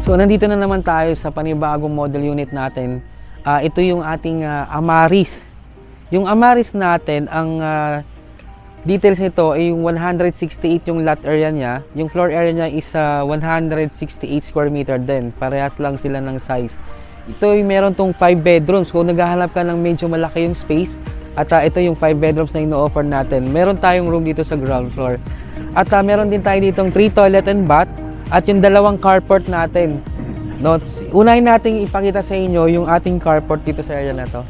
So nandito na naman tayo sa panibagong model unit natin. Ito yung ating Amaris. Yung Amaris natin, ang details nito ay yung 168 yung lot area niya. Yung floor area niya is 168 square meter din. Parehas lang sila ng size. Ito ay meron tong 5 bedrooms. Kung naghahanap ka ng medyo malaki yung space, at ito yung 5 bedrooms na ino-offer natin. Meron tayong room dito sa ground floor. At meron din tayo ditong 3 toilet and bath. At yung dalawang carport natin. No, unahin natin ipakita sa inyo yung ating carport dito sa area na to.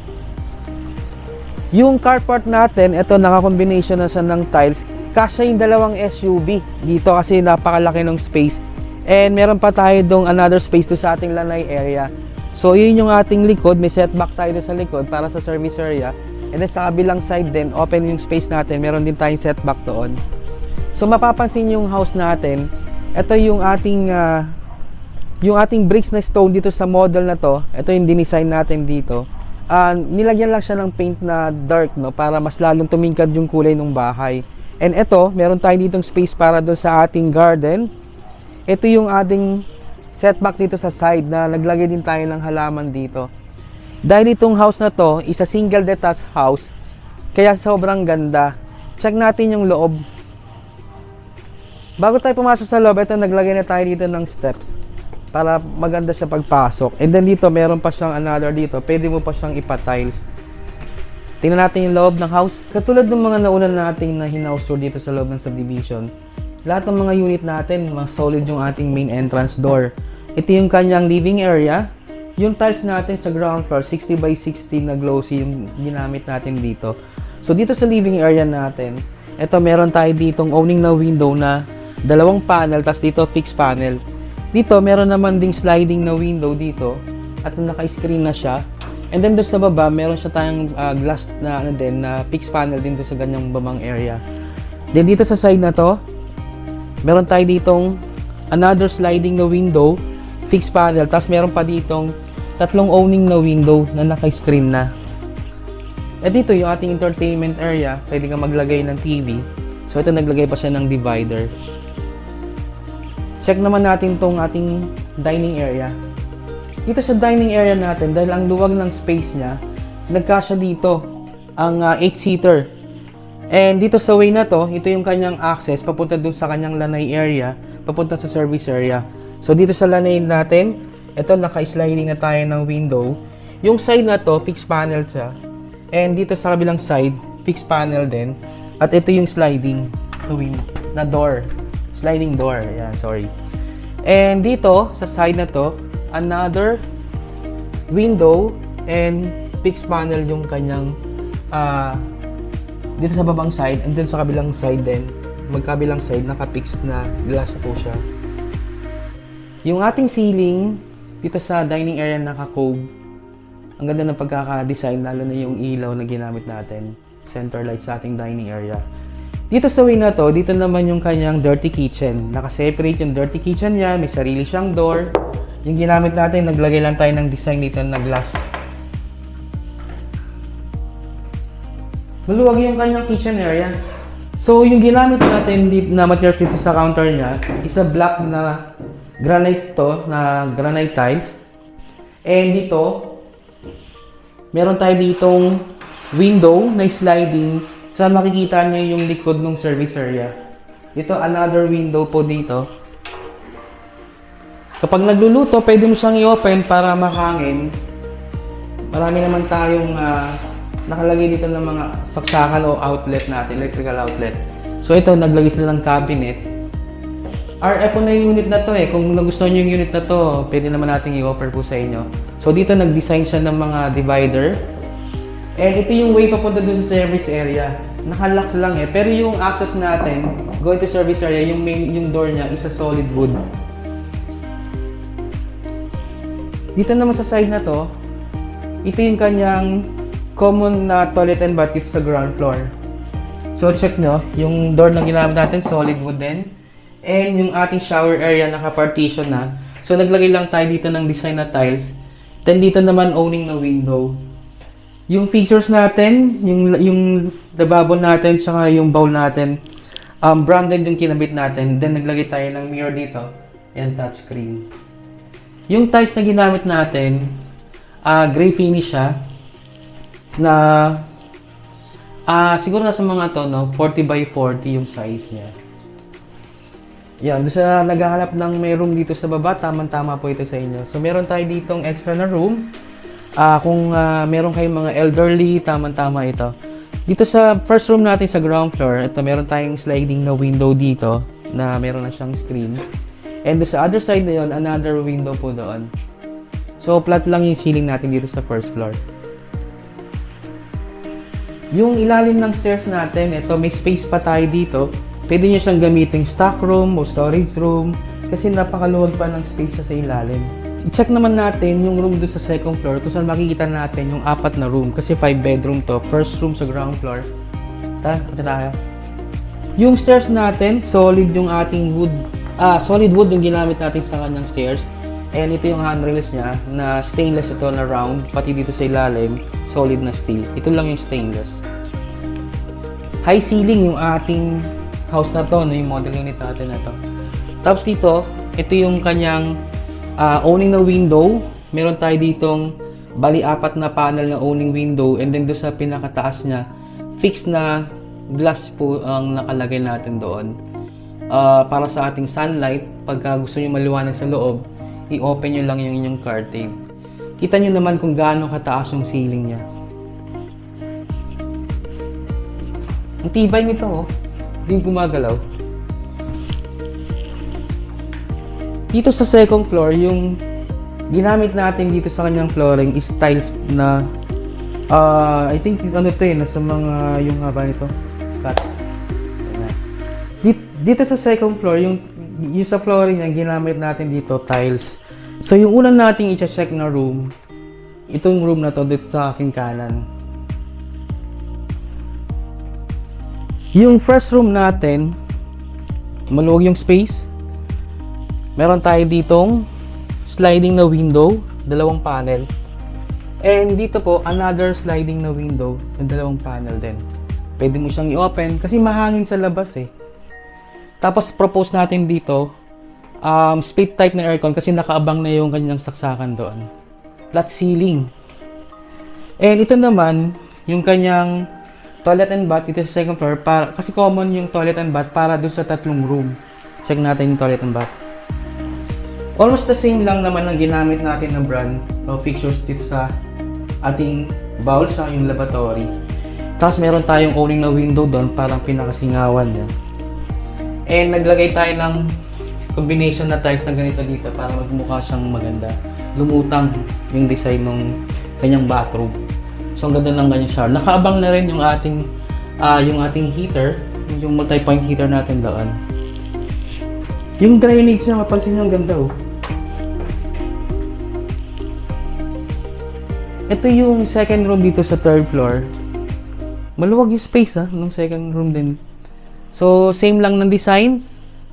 Yung carport natin, ito naka-combination na siya ng tiles. Kasya yung dalawang SUV dito kasi napakalaki ng space. And meron pa tayo dong another space to sa ating lanay area. So yun yung ating likod, may setback tayo sa likod para sa service area. And then sa kabilang side din, open yung space natin, meron din tayong setback doon. So mapapansin yung house natin, ito yung ating bricks na stone dito sa model na to. Ito yung dinesign natin dito. Nilagyan lang siya ng paint na dark, no, para mas lalong tumingkad yung kulay ng bahay. And ito, meron tayo ditong space para doon sa ating garden. Ito yung ating setback dito sa side na naglagay din tayo ng halaman dito. Dahil itong house na to is a single detached house, kaya sobrang ganda. Check natin yung loob. Bago tayo pumasok sa loob, ito naglagay na tayo dito ng steps para maganda siya pagpasok. And then dito, meron pa siyang another dito. Pwede mo pa siyang ipa-tiles. Tingnan natin yung loob ng house. Katulad ng mga nauna nating na hinahouse tour dito sa loob ng subdivision, lahat ng mga unit natin, mas solid yung ating main entrance door. Ito yung kanyang living area. Yung tiles natin sa ground floor, 60 by 60 na glossy yung ginamit natin dito. So dito sa living area natin, ito meron tayo ditong owning na window na dalawang panel, tas dito fixed panel. Dito meron naman ding sliding na window dito at naka-screen na siya. And then doon sa baba, meron siya tayong glass na na fixed panel din doon sa ganyang babang area. Then dito sa side na to, meron tayo ditong another sliding na window, fixed panel, tas meron pa ditong tatlong owning na window na naka-screen na. At dito yung ating entertainment area, pwede kang maglagay ng TV. So ito naglagay pa siya ng divider. Check naman natin tong ating dining area. Dito sa dining area natin, dahil ang luwag ng space niya, nagkasya dito ang 8-seater. And dito sa way na to, ito yung kanyang access papunta dun sa kanyang lanay area, papunta sa service area. So dito sa lanay natin, ito naka-sliding na tayo ng window. Yung side na to, fixed panel siya. And dito sa kabilang side, fixed panel din. At ito yung sliding na door. Sliding door, yan, sorry. And dito, sa side na to, another window and fixed panel yung kanyang dito sa babang side, and then sa kabilang side din, magkabilang side, naka-fixed na glass po siya. Yung ating ceiling, dito sa dining area naka-cove. Ang ganda ng pagkaka-design, lalo na yung ilaw na ginamit natin. Center light sa ating dining area. Dito sa way na to, dito naman yung kanyang dirty kitchen. Naka-separate yung dirty kitchen niya, may sarili siyang door. Yung ginamit natin, naglagay lang tayo ng design dito na glass. Maluwag yung kanyang kitchen area. So, yung ginamit natin dito na materials dito sa counter niya, isa black na granite to, na granite tiles. And dito, meron tayo ditong window na sliding. Saan makikita niyo yung likod ng service area. Dito, another window po dito. Kapag nagluluto, pwede mo siyang i-open para makangin. Marami naman tayong nakalagay dito ng mga saksakan o outlet natin, electrical outlet. So ito, naglagay sila ng cabinet. RF po na yung unit na to eh. Kung nagustuhan niyo yung unit na to, pwede naman natin i-offer po sa inyo. So dito, nag-design siya ng mga divider. And ito yung way papunta dun sa service area. Nakalock lang eh. Pero yung access natin, going to service area, yung door niya is a solid wood. Dito naman sa side na to, ito yung kanyang common na toilet and bath sa ground floor. So check nyo, yung door na ginamit natin, solid wood din. And yung ating shower area naka-partition na. So naglagay lang tayo dito ng design na tiles. Then dito naman owning na window. Yung features natin, yung lavabo natin, saka yung bowl natin, branded yung kinabit natin. Then naglagay tayo ng mirror dito and touchscreen. Yung tiles na ginamit natin, gray finish siya, na siguro nasa mga to, no, 40 by 40 yung size niya. Yan, doon sa naghahanap ng may room dito sa baba, tamang-tama po ito sa inyo. So, meron tayo ditong extra na room. Kung meron kayong mga elderly, tamang-tama ito. Dito sa first room natin sa ground floor, ito meron tayong sliding na window dito na meron na siyang screen. And doon sa other side na yun, another window po doon. So, flat lang yung ceiling natin dito sa first floor. Yung ilalim ng stairs natin, ito may space pa tayo dito. Pwede nyo siyang gamitin stock room o storage room kasi napakaluwag pa ng space sa ilalim. I-check naman natin yung room doon sa second floor kung saan makikita natin yung 4 na room kasi 5 bedroom to. First room sa ground floor. Tara, punta tayo. Yung stairs natin, solid yung ating wood. Solid wood yung ginamit natin sa kanyang stairs. And ito yung handrails niya na stainless ito na round, pati dito sa ilalim, solid na steel. Ito lang yung stainless. High ceiling yung ating house na to, no, yung model unit natin na to. Tapos dito, ito yung kanyang owning na window. Meron tayo ditong bali 4 na panel na owning window, and then doon sa pinakataas niya, fixed na glass po ang nakalagay natin doon. Para sa ating sunlight, pagka gusto niyo maliwanag sa loob, i-open nyo lang yung inyong curtain. Kita nyo naman kung gaano kataas yung ceiling niya. Ang tibay nito, oh. Hindi gumagalaw. Dito sa second floor, yung ginamit natin dito sa kanyang flooring is tiles na I think ano to nasa mga yung haba nito. Cut. Dito sa second floor, yung sa flooring niya, ginamit natin dito tiles. So yung una nating i-check na room, itong room na to dito sa aking kanan. Yung first room natin, maluwag yung space. Meron tayo ditong sliding na window, 2 panel. And dito po, another sliding na window, na 2 panel din. Pwede mo siyang i-open kasi mahangin sa labas eh. Tapos propose natin dito, split type na aircon kasi nakaabang na yung kanyang saksakan doon. Flat ceiling. And ito naman, yung kanyang toilet and bath dito sa second floor, kasi common yung toilet and bath para doon sa 3 room. Check natin yung toilet and bath. Almost the same lang naman ang ginamit natin na brand o fixtures dito sa ating bowl sa yung lavatory. Tapos meron tayong owning na window doon, parang pinakasingawan niya. And naglagay tayo ng combination na tiles na ganito dito para magmukha siyang maganda. Lumutang yung design ng kanyang bathroom. So ang ganda ng kanyang shower. Nakaabang na rin yung ating heater, yung multi-point heater natin doon. Yung drainage niya, mapansin nyo ang ganda oh. Ito yung second room dito sa third floor. Maluwag yung space ng second room din. So same lang ng design.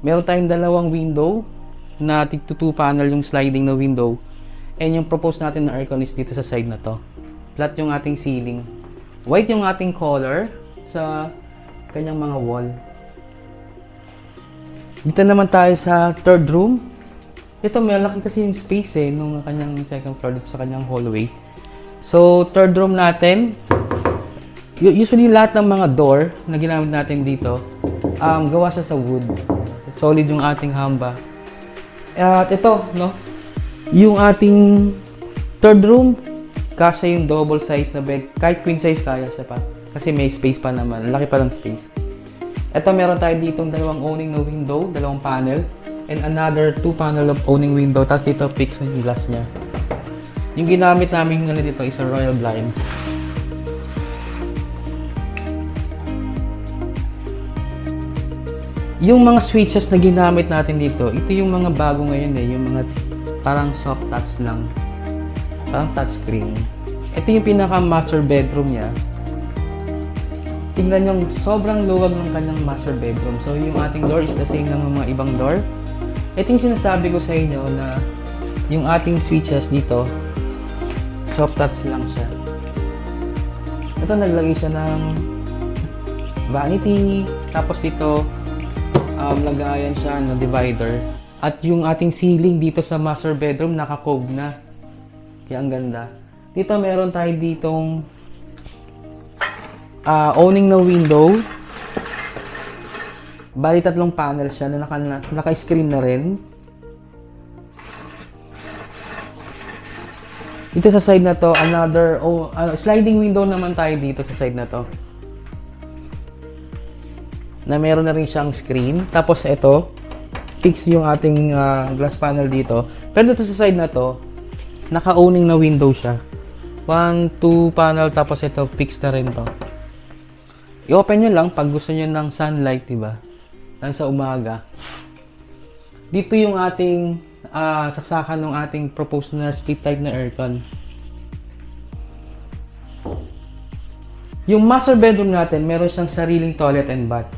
Meron tayong 2 window na tig 2 panel yung sliding na window. And yung propose natin na aircon is dito sa side na to. Flat yung ating ceiling. White yung ating color sa kanyang mga wall. Dito naman tayo sa third room. Ito malaki kasi yung space nung kanyang second floor dito sa kanyang hallway. So third room natin, usually lahat ng mga door na ginamit natin dito, gawa siya sa wood. Solid yung ating hamba. At ito, no, yung ating third room, kasya yung double size na bed. Kahit queen size kaya siya pa. Kasi may space pa naman. Laki pa ng space. Ito, meron tayo ditong 2 owning na window, 2 panel. And another 2 panel of owning window. Tapos dito, fix na yung glass niya. Yung ginamit namin dito is a royal blind. Yung mga switches na ginamit natin dito, ito yung mga bago ngayon yung mga parang soft touch lang. Parang touchscreen. Ito yung pinaka master bedroom niya. Tingnan nyo, sobrang luwag ng kanyang master bedroom. So yung ating door is the same ng mga ibang door. Ito yung sinasabi ko sa inyo na yung ating switches dito, soft touch lang siya. Ito naglagay siya ng vanity, tapos dito lagayan siya ng divider. At yung ating ceiling dito sa master bedroom, naka-cove na. Kaya ang ganda. Dito meron tayo ditong owning na window. Bali 3 panel siya na naka-screen na rin. Dito sa side na to, another sliding window naman tayo dito sa side na to. Na meron na rin siyang screen. Tapos ito, fix yung ating glass panel dito. Pero dito sa side na to, naka-owning na window siya. 1, 2 panel, tapos ito, fix na rin to. I-open nyo lang pag gusto nyo ng sunlight, diba? Lang sa umaga. Dito yung ating saksakan ng ating proposed na split type na aircon. Yung master bedroom natin, meron siyang sariling toilet and bath.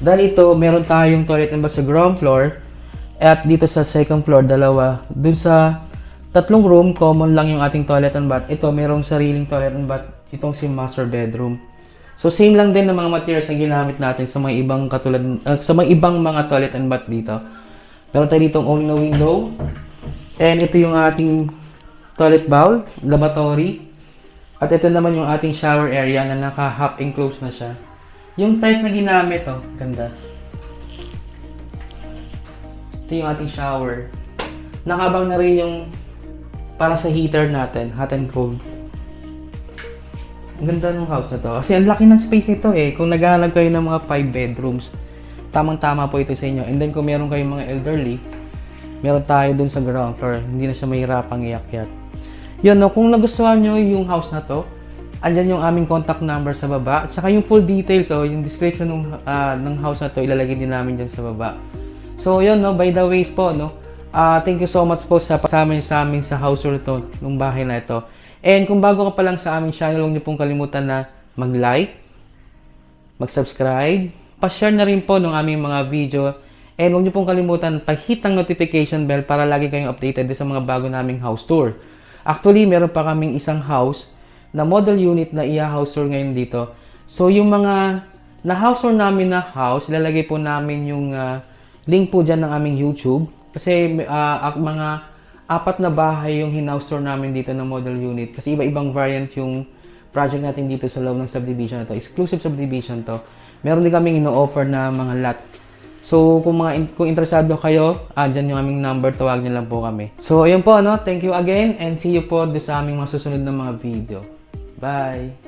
Dahil ito, meron tayong toilet and bath sa ground floor. At dito sa second floor, dalawa. Dun sa 3 room, common lang yung ating toilet and bath. Ito, merong sariling toilet and bath. Itong si master bedroom. So, same lang din ng mga materials na ginamit natin sa mga ibang sa mga ibang mga toilet and bath dito. Meron tayo ditong owning na window. And ito yung ating toilet bowl, lavatory. At ito naman yung ating shower area na naka-half enclosed na siya. Yung tiles na ginamit, oh, ganda. Ito yung ating shower. Nakabang na rin yung para sa heater natin, hot and cold. Ang ganda ng house na to. Kasi ang laki ng space nito eh. Kung naghahanap kayo ng mga 5 bedrooms, tamang-tama po ito sa inyo. And then kung meron kayong mga elderly, meron tayo dun sa ground floor. Hindi na siya mahirapang iakyat. Yun, no, kung nagustuhan nyo yung house na to, andyan yung aming contact number sa baba. At saka yung full details, yung description ng house na to, ilalagay din namin dyan sa baba. So, yun, no, by the ways po, no, thank you so much po sa pasama sa amin sa house tour to, ng bahay na ito. And kung bago ka pa lang sa aming channel, huwag niyo pong kalimutan na mag-like, mag-subscribe, pa-share na rin po ng aming mga video. And huwag niyo pong kalimutan pa-hit ang notification bell para lagi kayong updated sa mga bago naming house tour. Actually, meron pa kaming isang house na model unit na i-house tour ngayon dito. So, yung mga na-house tour namin na house, ilalagay po namin yung link po dyan ng aming YouTube. Kasi mga 4 na bahay yung hinouse tour namin dito na model unit. Kasi iba-ibang variant yung project natin dito sa loob ng subdivision na to. Exclusive subdivision to. Meron din kaming ino-offer na mga lot. So, kung interesado kayo, dyan yung aming number, tawag niyo lang po kami. So, ayun po, no? Thank you again and see you po sa aming mga susunod na mga video. Bye!